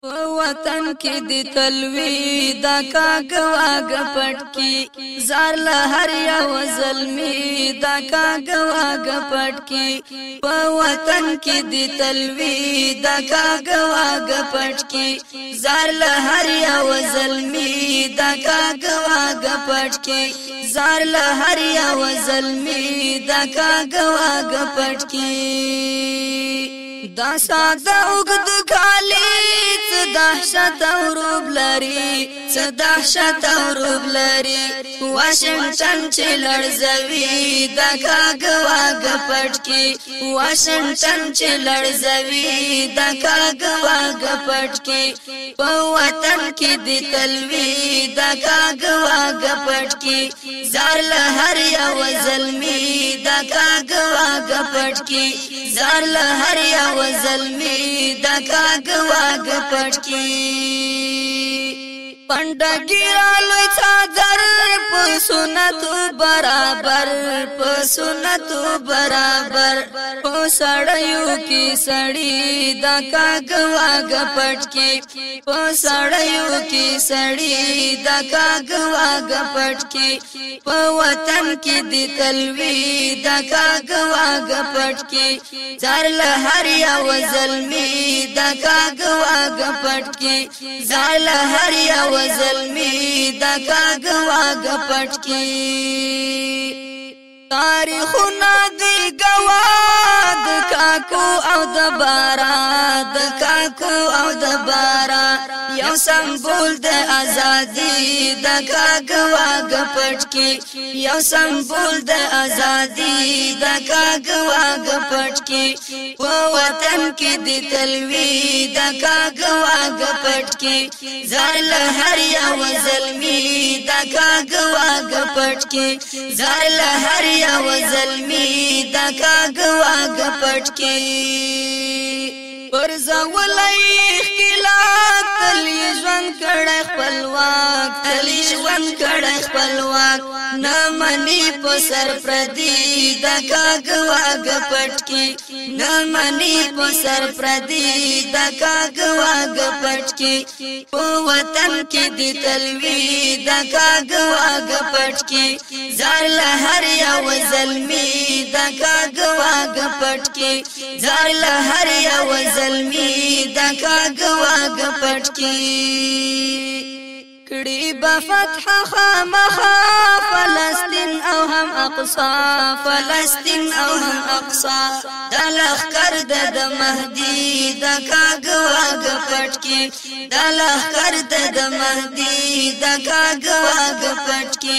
وطن کې د تلوي دا کاګواګ پټ کی زار له هر یو زلمی دا کاګواګ پټ کی په وطن کې د تلوي دا کاګواګ پټ کی زار له هر یو زلمی دا کاګواګ پټ کی زار له هر یو زلمی دا کاګواګ پټ کی دا ساده وګد خالی دهشت او روب لري څه دهشت او روب لري واشنگټن چې لړزوي د کاګواګ پټ کی واشنگټن چې لړزوي د کاګواګ پټ کی په وطن کې د تلوي د کاګواګ پټ کی زار له هر یو زلمی د کاګواګ پټ کی زار له هر یو زلمی د کاګواګ پټ کی پندګیرا لوی څادر په سنتو برابر په سنتو برابر په سړیو کې سړی د کاګواګ پټ کی په سړیو کې سړی د کاګواګ پټ کی په وطن کې د تلوي د کاګواګ پټ کی زار له هر یو زلمی د کاګواګ پټ کی زار له هر یو زلمی دا کاګواګ پټ کی تاریخونه دی گواد کاکو او د بارا د کاکو او د بارا یو سمبول د ازادي د کاګواګ پټ کی یو سمبول د ازادي د کاګواګ پټ کی په وطن کې د تلوي د کاګواګ پټ کی زار له هر یو زلمی د کاګواګ پټ کی زار له هر یو زلمی د کاګواګ پټ کی پرځولای خلات تلی ژوند کړه خپلواک تلی ژوند کړه خپلواک نه منی په سر پردي د کاګواګ پټ کی نه منی په سر پردي د کاګواګ پټ کی په وطن کې د تلوي د کاګواګ پټ کی زار له هر یو زلمی د کاګواګ پټ کی زار له هر یو زلمی د کاګواګ پټ کی کړي با فتح خامخا فلسطین او هم اقصا فلسطین او هم اقصا د لخر د مهدی د کاګواګ پټ کی د لخر د مهدی د کاګواګ پټ کی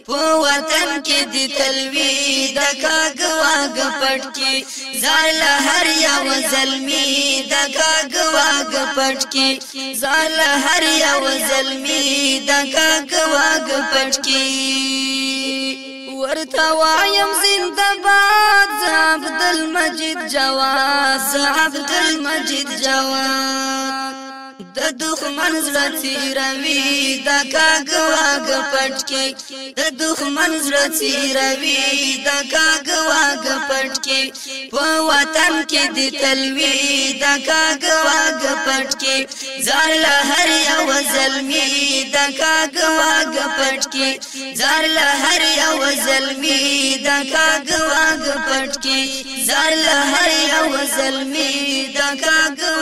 په وطن کې د تلوي د کاګواګ پټ کی زار له هر یو زلمی د کاګواګ پټ کی زار له هر یو زلمی د کاګواګ پټ کی ورته وایم زنده‌باد عبد المجید جواد عبد المجید جواد د دښمن زړه تیروي د کاګواګ پټ کی د دښمن زړه تیروي د کاګواګ پټ کی په وطن کې د تلوي د کاګواګ پټ کی زار له هر یو زلمی د کاګواګ پټ کی زار له هر یو زلمی د کاګواګ پټ کی زار له هر یو زلمی د کاګواګ